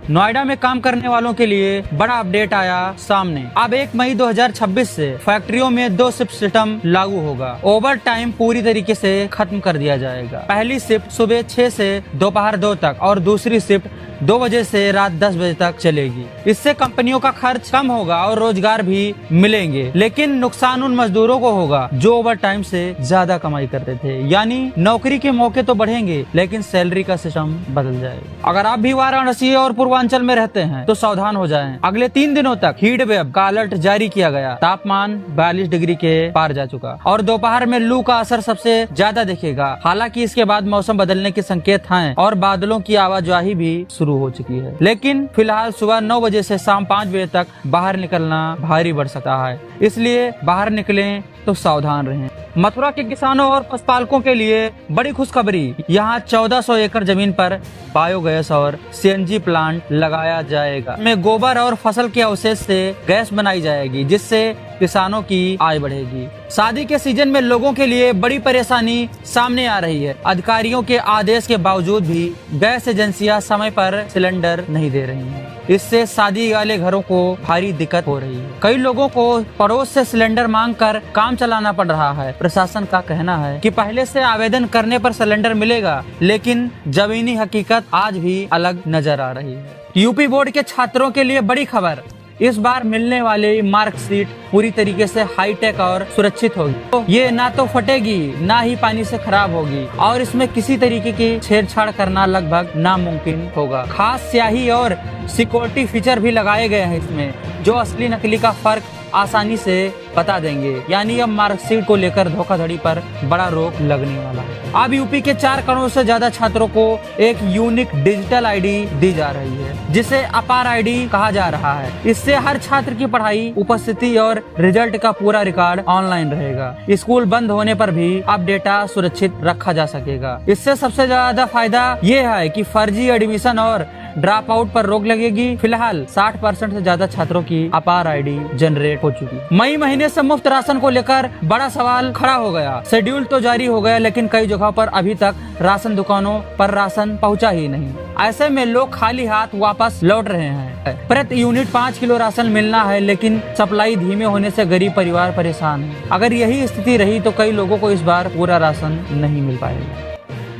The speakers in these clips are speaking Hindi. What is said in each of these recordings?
नोएडा में काम करने वालों के लिए बड़ा अपडेट आया सामने। अब 1 मई 2026 से फैक्ट्रियों में 2 शिफ्ट सिस्टम लागू होगा। ओवर टाइम पूरी तरीके से खत्म कर दिया जाएगा। पहली शिफ्ट सुबह 6 से दोपहर 2 तक और दूसरी शिफ्ट 2 बजे से रात 10 बजे तक चलेगी। इससे कंपनियों का खर्च कम होगा और रोजगार भी मिलेंगे, लेकिन नुकसान उन मजदूरों को होगा जो ओवर टाइम से ज्यादा कमाई करते थे। यानी नौकरी के मौके तो बढ़ेंगे, लेकिन सैलरी का सिस्टम बदल जाएगा। अगर आप भी वाराणसी और पूर्वांचल में रहते हैं तो सावधान हो जाएं। अगले 3 दिनों तक हीट वेव का अलर्ट जारी किया गया। तापमान 42 डिग्री के पार जा चुका और दोपहर में लू का असर सबसे ज्यादा दिखेगा। हालांकि इसके बाद मौसम बदलने के संकेत हैं और बादलों की आवाजाही भी शुरू हो चुकी है, लेकिन फिलहाल सुबह 9 बजे से शाम 5 बजे तक बाहर निकलना भारी बढ़ सकता है, इसलिए बाहर निकलें तो सावधान रहें। मथुरा के किसानों और पशुपालकों के लिए बड़ी खुशखबरी। यहाँ 1400 एकड़ जमीन पर बायोगैस और सीएनजी प्लांट लगाया जाएगा। में गोबर और फसल के अवशेष से गैस बनाई जाएगी, जिससे किसानों की आय बढ़ेगी। शादी के सीजन में लोगों के लिए बड़ी परेशानी सामने आ रही है। अधिकारियों के आदेश के बावजूद भी गैस एजेंसियां समय पर सिलेंडर नहीं दे रही हैं। इससे शादी वाले घरों को भारी दिक्कत हो रही है। कई लोगों को पड़ोस से सिलेंडर मांगकर काम चलाना पड़ रहा है। प्रशासन का कहना है कि पहले से आवेदन करने पर सिलेंडर मिलेगा, लेकिन जमीनी हकीकत आज भी अलग नजर आ रही है। यूपी बोर्ड के छात्रों के लिए बड़ी खबर। इस बार मिलने वाली मार्कशीट पूरी तरीके से हाईटेक और सुरक्षित होगी। तो ये ना तो फटेगी, ना ही पानी से खराब होगी और इसमें किसी तरीके की छेड़छाड़ करना लगभग नामुमकिन होगा। खास स्याही और सिक्योरिटी फीचर भी लगाए गए हैं इसमें, जो असली नकली का फर्क आसानी से बता देंगे। यानी अब मार्कशीट को लेकर धोखाधड़ी पर बड़ा रोक लगने वाला है। अब यूपी के 4 करोड़ से ज्यादा छात्रों को एक यूनिक डिजिटल आईडी दी जा रही है, जिसे अपार आईडी कहा जा रहा है। इससे हर छात्र की पढ़ाई, उपस्थिति और रिजल्ट का पूरा रिकॉर्ड ऑनलाइन रहेगा। स्कूल बंद होने पर भी अब डेटा सुरक्षित रखा जा सकेगा। इससे सबसे ज्यादा फायदा ये है कि फर्जी एडमिशन और ड्रॉप आउट पर रोक लगेगी। फिलहाल 60% से ज्यादा छात्रों की अपार आईडी जनरेट हो चुकी। मई महीने से मुफ्त राशन को लेकर बड़ा सवाल खड़ा हो गया। शेड्यूल तो जारी हो गया, लेकिन कई जगहों पर अभी तक राशन दुकानों पर राशन पहुंचा ही नहीं। ऐसे में लोग खाली हाथ वापस लौट रहे हैं। प्रति यूनिट 5 किलो राशन मिलना है, लेकिन सप्लाई धीमे होने से गरीब परिवार परेशान है। अगर यही स्थिति रही तो कई लोगों को इस बार पूरा राशन नहीं मिल पाएगा।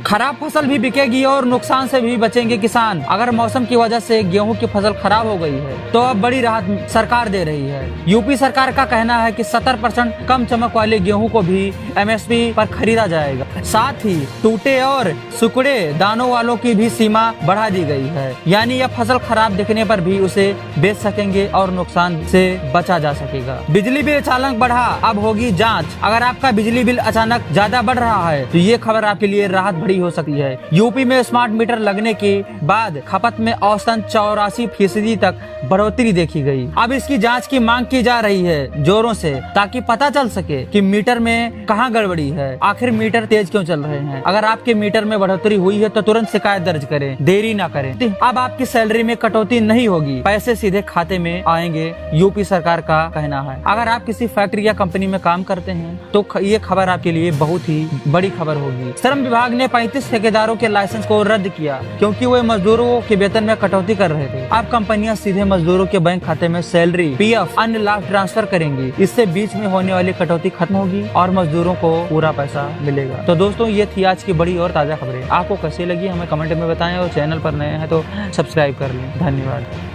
खराब फसल भी बिकेगी और नुकसान से भी बचेंगे किसान। अगर मौसम की वजह से गेहूं की फसल खराब हो गई है तो अब बड़ी राहत सरकार दे रही है। यूपी सरकार का कहना है कि 70% कम चमक वाले गेहूं को भी एमएसपी पर खरीदा जाएगा। साथ ही टूटे और सुकड़े दानों वालों की भी सीमा बढ़ा दी गई है। यानी अब फसल खराब दिखने पर भी उसे बेच सकेंगे और नुकसान से बचा जा सकेगा। बिजली बिल अचानक बढ़ा, अब होगी जाँच। अगर आपका बिजली बिल अचानक ज्यादा बढ़ रहा है तो ये खबर आपके लिए राहत भरी हो सकती है। यूपी में स्मार्ट मीटर लगने के बाद खपत में औसतन 84% तक बढ़ोतरी देखी गई। अब इसकी जांच की मांग की जा रही है जोरों से, ताकि पता चल सके कि मीटर में कहां गड़बड़ी है। आखिर मीटर तेज क्यों चल रहे हैं। अगर आपके मीटर में बढ़ोतरी हुई है तो तुरंत शिकायत दर्ज करें, देरी ना करें। अब आपकी सैलरी में कटौती नहीं होगी, पैसे सीधे खाते में आएंगे, यूपी सरकार का कहना है। अगर आप किसी फैक्ट्री या कंपनी में काम करते हैं तो ये खबर आपके लिए बहुत ही बड़ी खबर होगी। श्रम विभाग ने 35 ठेकेदारों के लाइसेंस को रद्द किया, क्योंकि वे मजदूरों के वेतन में कटौती कर रहे थे। अब कंपनियां सीधे मजदूरों के बैंक खाते में सैलरी, पीएफ, अन्य लाभ ट्रांसफर करेंगी। इससे बीच में होने वाली कटौती खत्म होगी और मजदूरों को पूरा पैसा मिलेगा। तो दोस्तों, ये थी आज की बड़ी और ताजा खबरें। आपको कैसी लगी हमें कमेंट में बताएं और चैनल पर नए हैं तो सब्सक्राइब कर लें। धन्यवाद।